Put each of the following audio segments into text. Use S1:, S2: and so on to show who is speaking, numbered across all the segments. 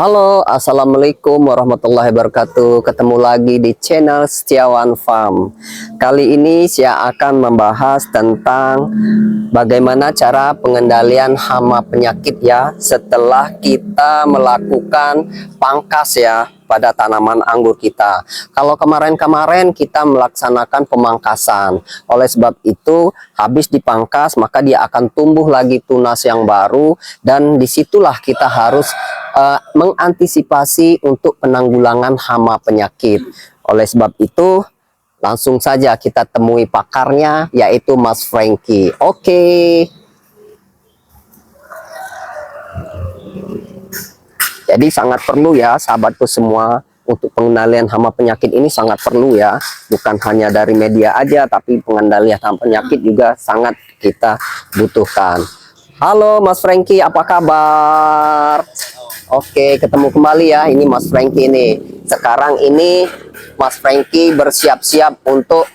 S1: Halo, assalamualaikum warahmatullahi wabarakatuh. Ketemu lagi di channel Setiawan Farm. Kali ini saya akan membahas tentang bagaimana cara pengendalian hama penyakit ya setelah kita melakukan pangkas ya pada tanaman anggur kita. Kalau kemarin-kemarin kita melaksanakan pemangkasan, oleh sebab itu habis dipangkas maka dia akan tumbuh lagi tunas yang baru, dan disitulah kita harus mengantisipasi untuk penanggulangan hama penyakit. Oleh sebab itu langsung saja kita temui pakarnya, yaitu Mas Franky. Oke. Jadi sangat perlu ya sahabatku semua, untuk pengendalian hama penyakit ini sangat perlu ya. Bukan hanya dari media aja, tapi pengendalian hama penyakit juga sangat kita butuhkan. Halo Mas Franky, apa kabar? Oke, ketemu kembali ya. Ini Mas Franky ini. Sekarang ini Mas Franky bersiap-siap untuk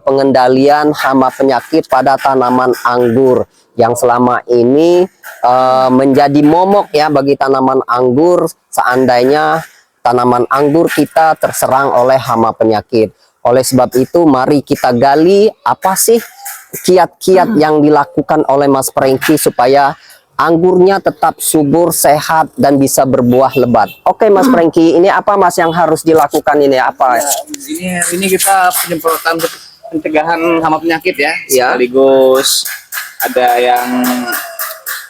S1: pengendalian hama penyakit pada tanaman anggur yang selama ini menjadi momok ya bagi tanaman anggur seandainya tanaman anggur kita terserang oleh hama penyakit. Oleh sebab itu mari kita gali apa sih kiat-kiat yang dilakukan oleh Mas Franky supaya anggurnya tetap subur, sehat, dan bisa berbuah lebat. Oke Mas Franky, ini apa Mas yang harus dilakukan ini? Apa?
S2: Ini kita penyemprotan pencegahan hama penyakit ya.
S1: Sekaligus
S2: ada yang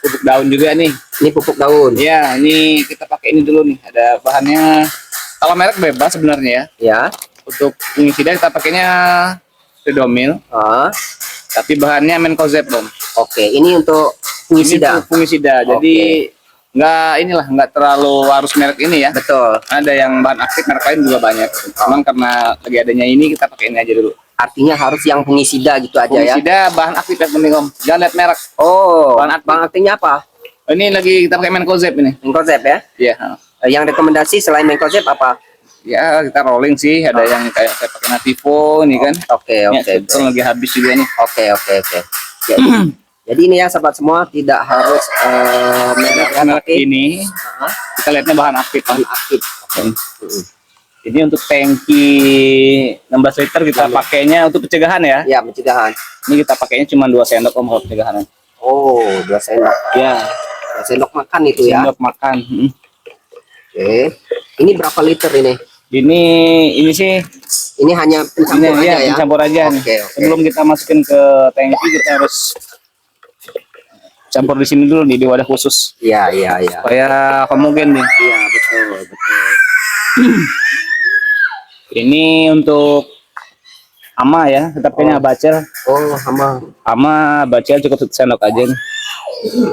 S2: pupuk daun juga nih.
S1: Ini pupuk daun.
S2: Ya, ini kita pakai ini dulu nih. Ada bahannya. Kalau merek bebas sebenarnya ya.
S1: Ya.
S2: Untuk fungisida kita pakainya Redomil. Tapi bahannya Mancozeb, Bang.
S1: Oke, ini untuk fungisida.
S2: Ini fungisida. Jadi nggak terlalu harus merek ini ya.
S1: Betul.
S2: Ada yang bahan aktif merek lain juga banyak. Cuman karena lagi adanya ini kita pakai ini aja dulu.
S1: Artinya harus yang fungisida gitu aja ya.
S2: Fungisida bahan aktif yang penting Om. Jangan lihat merek.
S1: Oh,
S2: bahan
S1: aktifnya apa?
S2: Ini lagi kita pakai Mancozeb ini.
S1: Mancozeb ya?
S2: Iya.
S1: Yang rekomendasi selain Mancozeb apa?
S2: Ya kita rolling sih. Ada yang kayak saya pakai Nativo nih kan.
S1: Oke.
S2: Itu lagi habis juga nih.
S1: Oke. Jadi ini ya sahabat semua, tidak harus merek
S2: ini. Kita lihatnya bahan aktif. Ini untuk tangki 16 liter kita pakainya untuk pencegahan ya.
S1: Ya, pencegahan.
S2: Ini kita pakainya cuma 2 sendok Om untuk pencegahan.
S1: Oh, 2 sendok.
S2: Ya.
S1: 2 sendok makan itu ya.
S2: Sendok makan.
S1: Oke. Ini berapa liter ini?
S2: Ini sih.
S1: Ini hanya pencampur aja ya.
S2: Pencampur aja.
S1: Oke.
S2: Sebelum kita masukin ke tangki kita harus campur di sini dulu nih di wadah khusus.
S1: Iya.
S2: Supaya homogen nih.
S1: Iya, betul.
S2: Ini untuk hama ya, kita pakainya bacel.
S1: Oh,
S2: Hama bacel cukup 1 sendok aja nih.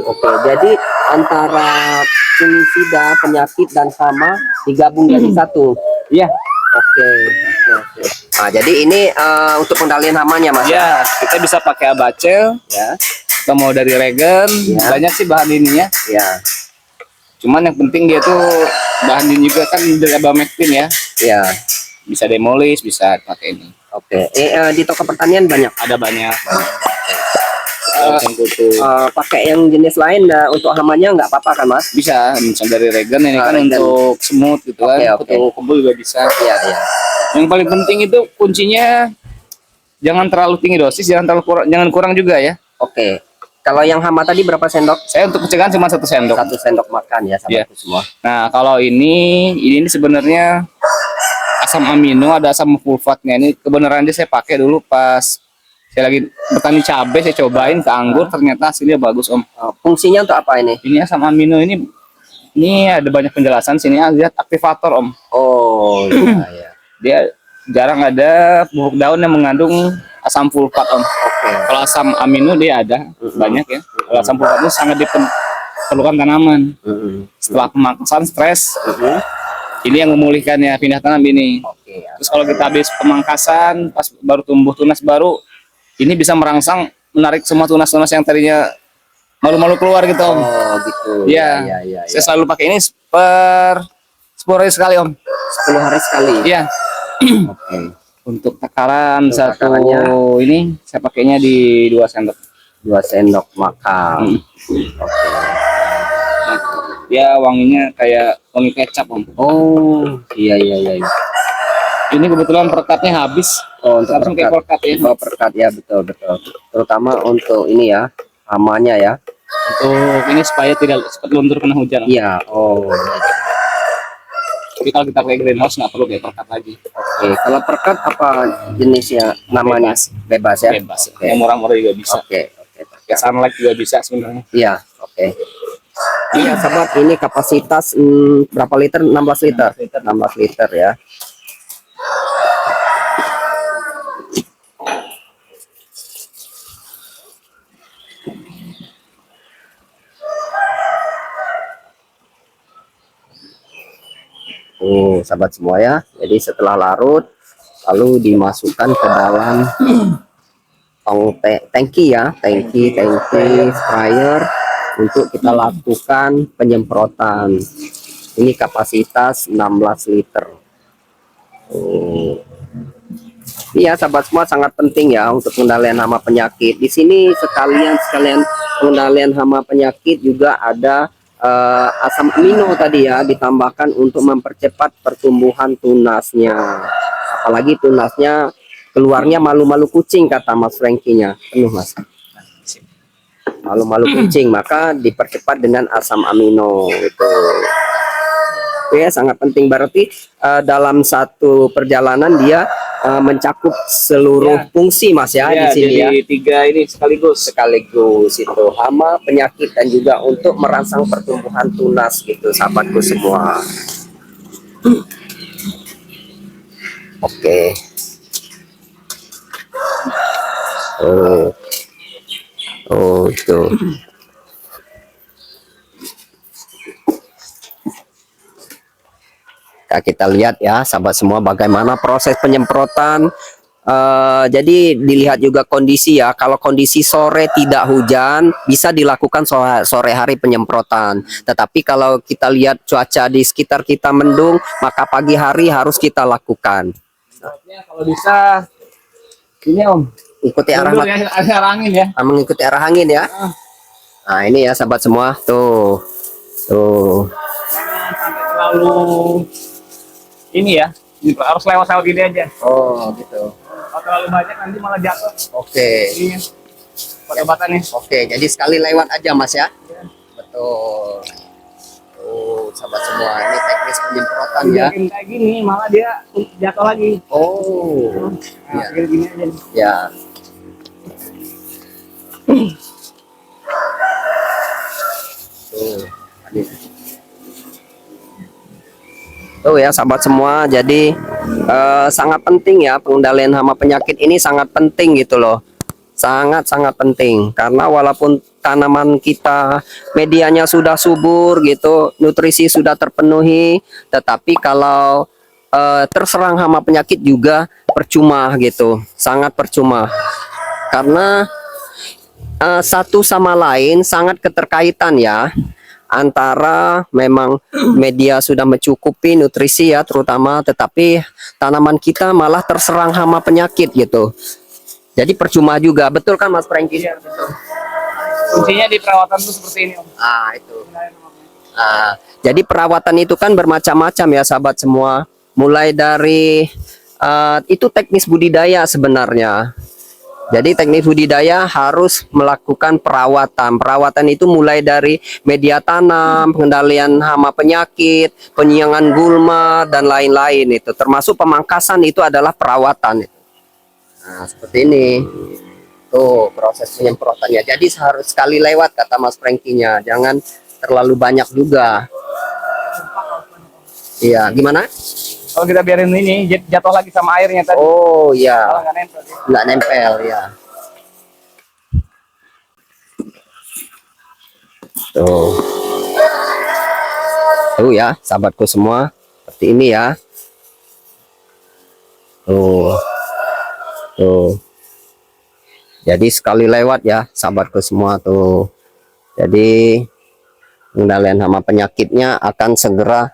S1: Oke, jadi antara fungisida, penyakit, dan hama digabung jadi satu.
S2: Iya.
S1: Oke. Nah, jadi ini untuk pengendalian hamanya Mas.
S2: Ya, kita bisa pakai abacel
S1: Ya.
S2: Kita mau dari regen, banyak sih bahan ininya.
S1: Ya.
S2: Cuman yang penting dia tuh bahan ini juga kan dari abamectin ya.
S1: Ya.
S2: Bisa demolis, bisa pakai ini.
S1: Oke. Di toko pertanian banyak.
S2: Ada banyak.
S1: Pakai yang jenis lain untuk hamanya nggak apa-apa kan Mas?
S2: Bisa dari regen ini kan
S1: regen.
S2: untuk semut gitu kan. Untuk kebul juga bisa.
S1: Iya.
S2: Yang paling penting itu kuncinya jangan terlalu tinggi dosis, jangan kurang juga ya.
S1: Oke. Kalau yang hama tadi berapa sendok?
S2: Saya untuk pencegahan cuma 1 sendok.
S1: 1 sendok makan ya sahabatku semua.
S2: Nah, kalau ini sebenarnya asam amino, ada asam sulfatnya. Ini kebenaran saya pakai dulu pas saya lagi bertani cabai, saya cobain ke anggur, ternyata hasilnya bagus Om.
S1: Fungsinya untuk apa ini?
S2: Ini asam amino ini ada banyak penjelasan sini, lihat aktivator Om.
S1: Oh iya.
S2: Dia jarang ada bubuk daun yang mengandung asam sulfat Om. Kalau asam amino dia ada banyak ya. Kalau asam sulfat itu sangat diperlukan tanaman. Setelah pemangkasan stres, ini yang memulihkannya, pindah tanam ini. Terus kalau kita habis pemangkasan, pas baru tumbuh tunas baru, ini bisa merangsang, menarik semua tunas-tunas yang tadinya malu-malu keluar gitu Om.
S1: Oh gitu.
S2: Ya. Saya selalu pakai ini per 10 hari sekali Om.
S1: 10 hari sekali.
S2: Iya. Untuk takaran ini saya pakainya di 2 sendok.
S1: 2 sendok makan.
S2: dia wanginya kayak wangi kecap Om.
S1: Oh, iya iya iya.
S2: Ini kebetulan perekatnya habis.
S1: Oh, untuk
S2: Langsung kayak
S1: perekat.
S2: perekat ya.
S1: Oh, perekat ya, betul betul. Terutama untuk ini ya, hamanya ya.
S2: Untuk ini supaya tidak cepat luntur kena hujan.
S1: Iya. Oh.
S2: Tapi kalau kita pakai greenhouse nggak perlu kayak perekat lagi.
S1: Oke, kalau perekat apa jenisnya namanya? Bebas ya?
S2: Bebas.
S1: Oke.
S2: Yang murah-murah juga bisa.
S1: Oke, oke.
S2: Kayak sunlight juga bisa sebenarnya.
S1: Iya, oke. Iya, sahabat, ini kapasitas berapa liter? 16 liter. 16 liter ya. Oh, sahabat semua ya. Jadi setelah larut lalu dimasukkan ke dalam tangki ya, tangki sprayer untuk kita lakukan penyemprotan. Ini kapasitas 16 liter. Oh. Iya, sahabat semua, sangat penting ya untuk pengendalian hama penyakit. Di sini sekalian pengendalian hama penyakit juga ada asam amino tadi ya, ditambahkan untuk mempercepat pertumbuhan tunasnya. Apalagi tunasnya keluarnya malu-malu kucing, kata Mas Franky-nya. Penuh Mas. Malu-malu kucing, maka dipercepat dengan asam amino itu. Ya, sangat penting, berarti dalam satu perjalanan dia mencakup seluruh fungsi Mas ya, di sini
S2: jadi
S1: ya.
S2: 3 ini sekaligus
S1: Itu hama, penyakit, dan juga untuk merangsang pertumbuhan tunas gitu, sahabatku semua. Oke. Oh itu. Nah, kita lihat ya sahabat semua bagaimana proses penyemprotan. Jadi dilihat juga kondisi ya, kalau kondisi sore tidak hujan bisa dilakukan sore hari penyemprotan, tetapi kalau kita lihat cuaca di sekitar kita mendung, maka pagi hari harus kita lakukan.
S2: Kalau bisa ini Om,
S1: Ikuti arah
S2: angin ya.
S1: mengikuti arah angin ya. Nah ini ya sahabat semua, tuh
S2: Jangan sampai terlalu ini ya, harus lewat gini aja.
S1: oh gitu.
S2: Kalau terlalu banyak nanti malah jatuh.
S1: Oke.
S2: Ini obat-obatannya.
S1: Oke, jadi sekali lewat aja Mas ya. Betul. Oh, sahabat semua, ini teknis penyemprotan ya.
S2: Kayak gini malah dia jatuh lagi.
S1: Oh,
S2: Nah, gini aja.
S1: ya. Tuh ya sahabat semua, jadi sangat penting ya pengendalian hama penyakit ini, sangat penting gitu loh. Sangat-sangat penting, karena walaupun tanaman kita medianya sudah subur gitu, nutrisi sudah terpenuhi, tetapi kalau terserang hama penyakit juga percuma gitu, sangat percuma. Karena satu sama lain sangat keterkaitan ya, antara memang media sudah mencukupi nutrisi ya terutama, tetapi tanaman kita malah terserang hama penyakit gitu. Jadi percuma juga, betul kan Mas Franky?
S2: Iya, betul. Kuncinya di perawatan tuh seperti ini Om.
S1: Itu. Jadi perawatan itu kan bermacam-macam ya sahabat semua. Mulai dari itu teknis budidaya sebenarnya. Jadi teknik budidaya harus melakukan perawatan. Perawatan itu mulai dari media tanam, pengendalian hama penyakit, penyiangan gulma, dan lain-lain itu. Termasuk pemangkasan itu adalah perawatan. Nah, seperti ini. Tuh proses penyemprotannya. Jadi harus sekali lewat, kata Mas Franky-nya. Jangan terlalu banyak juga. Iya, gimana?
S2: Kalau kita biarin ini jatuh lagi sama airnya tadi.
S1: Oh iya.
S2: Kalau nggak nempel.
S1: Nggak nempel ya. Tuh. Tuh ya, sahabatku semua. Seperti ini ya. Tuh. Tuh. Jadi sekali lewat ya, sahabatku semua tuh. Jadi pengendalian hama penyakitnya akan segera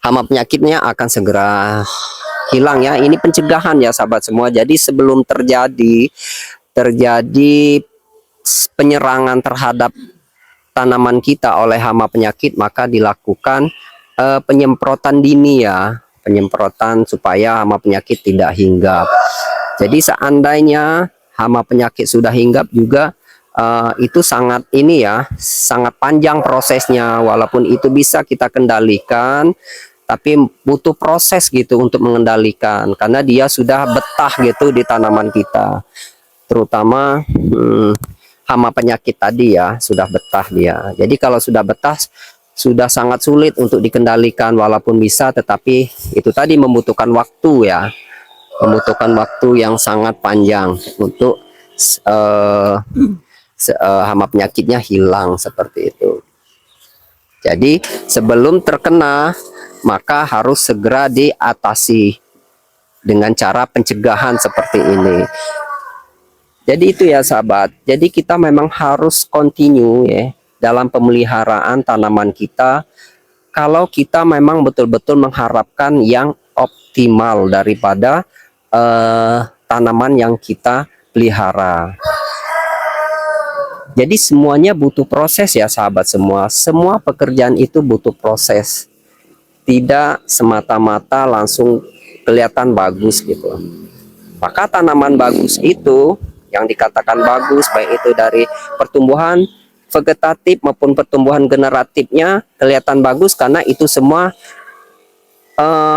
S1: hama penyakitnya akan segera hilang ya. Ini pencegahan ya sahabat semua. Jadi sebelum terjadi penyerangan terhadap tanaman kita oleh hama penyakit, maka dilakukan penyemprotan dini ya, penyemprotan supaya hama penyakit tidak hinggap. Jadi seandainya hama penyakit sudah hinggap juga, itu sangat ini ya, sangat panjang prosesnya. Walaupun itu bisa kita kendalikan, tapi butuh proses gitu untuk mengendalikan, karena dia sudah betah gitu di tanaman kita, terutama hama penyakit tadi ya, sudah betah dia. Jadi kalau sudah betah, sudah sangat sulit untuk dikendalikan. Walaupun bisa, tetapi itu tadi membutuhkan waktu ya, membutuhkan waktu yang sangat panjang untuk hama penyakitnya hilang seperti itu. Jadi sebelum terkena, maka harus segera diatasi dengan cara pencegahan seperti ini. Jadi itu ya sahabat. Jadi kita memang harus continue ya dalam pemeliharaan tanaman kita. Kalau kita memang betul-betul mengharapkan yang optimal daripada tanaman yang kita pelihara. Jadi semuanya butuh proses ya sahabat semua. Semua pekerjaan itu butuh proses. Tidak semata-mata langsung kelihatan bagus gitu. Maka tanaman bagus itu, yang dikatakan bagus, baik itu dari pertumbuhan vegetatif maupun pertumbuhan generatifnya, kelihatan bagus karena itu semua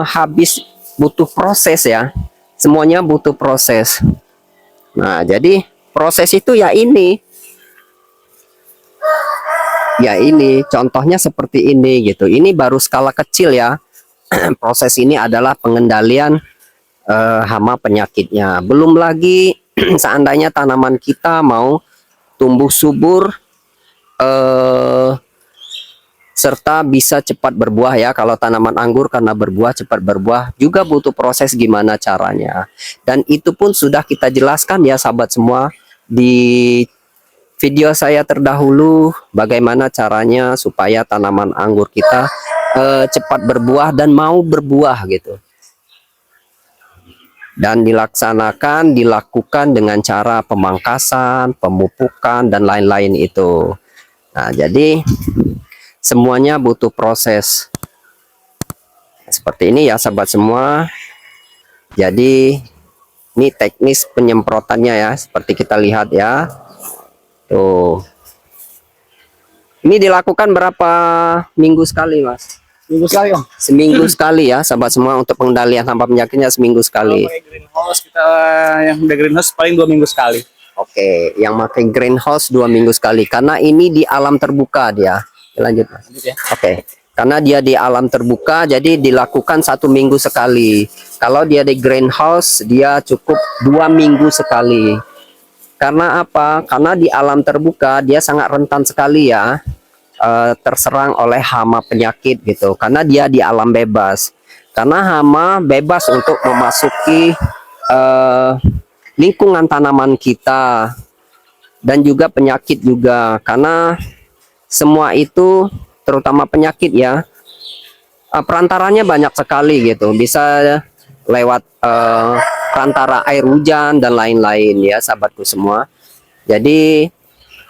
S1: habis butuh proses ya. Semuanya butuh proses. Nah, jadi proses itu ya ini. Ya ini, contohnya seperti ini gitu. Ini baru skala kecil ya. Proses ini adalah pengendalian hama penyakitnya. Belum lagi seandainya tanaman kita mau tumbuh subur serta bisa cepat berbuah ya. Kalau tanaman anggur karena berbuah cepat berbuah juga butuh proses gimana caranya. Dan itu pun sudah kita jelaskan ya sahabat semua di video saya terdahulu, bagaimana caranya supaya tanaman anggur kita cepat berbuah dan mau berbuah gitu. Dan dilakukan dengan cara pemangkasan, pemupukan, dan lain-lain itu. Nah, jadi semuanya butuh proses. Seperti ini ya sahabat semua. Jadi ini teknis penyemprotannya ya, seperti kita lihat ya. Tuh. Ini dilakukan berapa minggu sekali, Mas?
S2: Minggu sekali Om.
S1: Seminggu sekali ya, sahabat semua, untuk pengendalian hama penyakitnya seminggu sekali.
S2: Kalau pakai greenhouse kita, yang udah greenhouse paling 2 minggu sekali.
S1: Oke, yang pakai greenhouse 2 minggu sekali, karena ini di alam terbuka dia. Lanjut, Mas.
S2: Lanjut ya.
S1: Oke, karena dia di alam terbuka, jadi dilakukan 1 minggu sekali. Kalau dia di greenhouse, dia cukup 2 minggu sekali. Karena apa? Karena di alam terbuka dia sangat rentan sekali ya, terserang oleh hama penyakit gitu. Karena dia di alam bebas. Karena hama bebas untuk memasuki lingkungan tanaman kita, dan juga penyakit juga. Karena semua itu, terutama penyakit ya, perantaranya banyak sekali gitu. Bisa lewat perantara air hujan dan lain-lain ya sahabatku semua. Jadi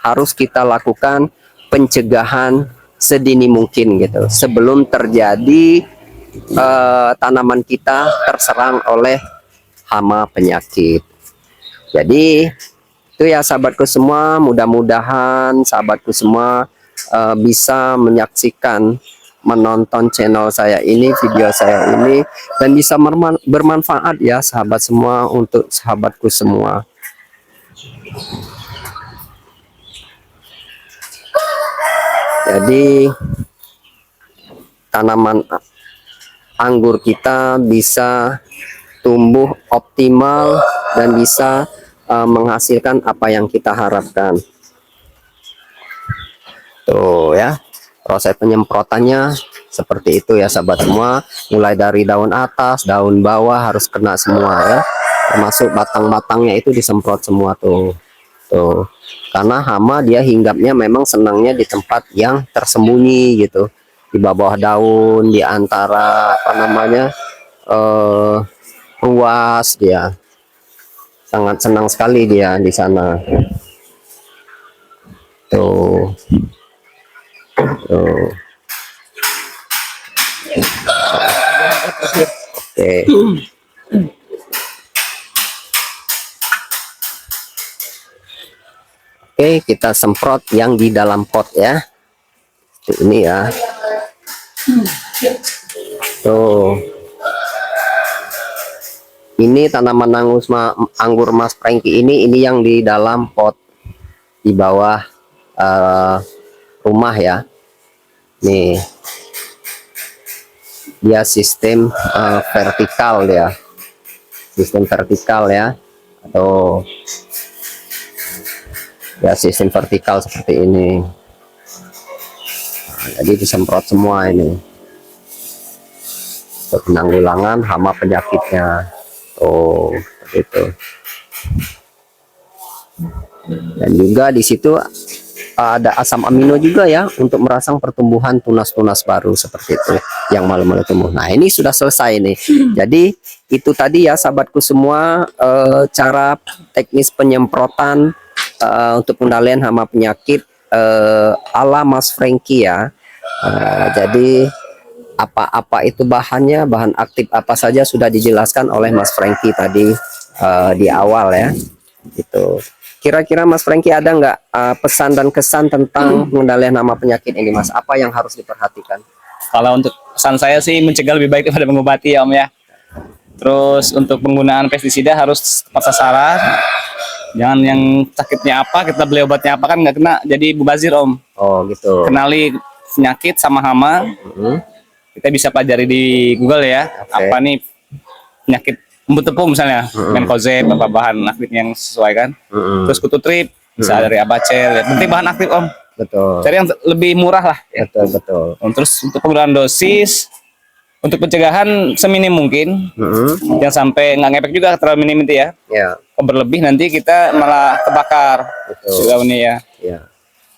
S1: harus kita lakukan pencegahan sedini mungkin gitu, sebelum terjadi tanaman kita terserang oleh hama penyakit. Jadi itu ya sahabatku semua, mudah-mudahan sahabatku semua bisa menyaksikan, menonton channel saya ini, video saya ini, dan bisa bermanfaat ya sahabat semua, untuk sahabatku semua. Jadi tanaman anggur kita bisa tumbuh optimal dan bisa menghasilkan apa yang kita harapkan. Tuh ya, proses penyemprotannya seperti itu ya sahabat semua. Mulai dari daun atas, daun bawah harus kena semua ya, termasuk batang-batangnya itu disemprot semua tuh. Tuh, karena hama dia hinggapnya memang senangnya di tempat yang tersembunyi gitu, di bawah daun, di antara apa namanya ruas. Dia sangat senang sekali dia di sana tuh. Tuh. Oke. Oke, kita semprot yang di dalam pot ya. Seperti ini ya. Tuh. Ini tanaman anggur Mas Franky ini yang di dalam pot di bawah rumah ya. Nih. Dia sistem vertikal ya. Sistem vertikal ya. Atau ya sistem vertikal seperti ini. Nah, jadi disemprot semua ini untuk penanggulangan hama penyakitnya. Oh, seperti itu. Dan juga di situ ada asam amino juga ya untuk merangsang pertumbuhan tunas-tunas baru seperti itu yang malu-malu tumbuh. Nah, ini sudah selesai nih. Jadi itu tadi ya sahabatku semua, cara teknis penyemprotan untuk pengendalian hama penyakit ala Mas Franky ya. Jadi apa-apa itu bahannya, bahan aktif apa saja sudah dijelaskan oleh Mas Franky tadi di awal ya. Gitu. Kira-kira Mas Franky ada nggak pesan dan kesan tentang pengendalian hama penyakit ini, Mas? Apa yang harus diperhatikan?
S2: Kalau untuk pesan saya sih mencegah lebih baik daripada mengobati ya Om ya. Terus untuk penggunaan pestisida harus tepat sasaran. Jangan yang sakitnya apa kita beli obatnya apa, kan nggak kena jadi mubazir Om.
S1: Oh gitu.
S2: Kenali penyakit sama hama. Kita bisa pelajari di Google ya.
S1: Oke.
S2: Apa nih penyakit embut tepung misalnya, Menkozeb, apa bahan aktif yang sesuai kan. Terus kutu trip bisa dari abacel. Ya. Penting bahan aktif Om.
S1: Betul.
S2: Cari yang lebih murah lah. Ya.
S1: Betul.
S2: Terus untuk penggunaan dosis, untuk pencegahan seminim mungkin, yang sampai nggak ngepek juga terlalu minim itu ya.
S1: Ya.
S2: Berlebih nanti kita malah kebakar.
S1: Betul.
S2: Juga ini ya.
S1: Ya.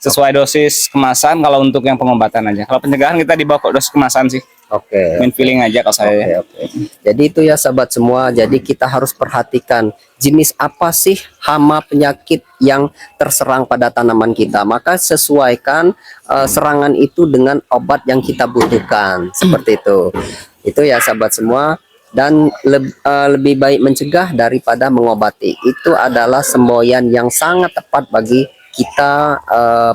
S2: Sesuai dosis kemasan kalau untuk yang pengobatan aja. Kalau pencegahan kita dibawa kok dosis kemasan sih.
S1: Oke.
S2: Main feeling aja kalau saya.
S1: Oke. Jadi itu ya sahabat semua. Jadi kita harus perhatikan jenis apa sih hama penyakit yang terserang pada tanaman kita. Maka sesuaikan serangan itu dengan obat yang kita butuhkan. Seperti itu. Itu ya sahabat semua. Dan lebih baik mencegah daripada mengobati. Itu adalah semboyan yang sangat tepat bagi kita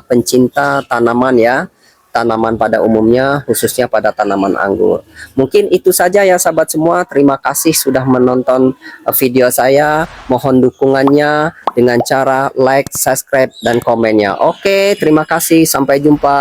S1: pencinta tanaman ya. Tanaman pada umumnya, khususnya pada tanaman anggur. Mungkin itu saja ya sahabat semua. Terima kasih sudah menonton video saya. Mohon dukungannya dengan cara like, subscribe, dan komennya. Oke, terima kasih. Sampai jumpa.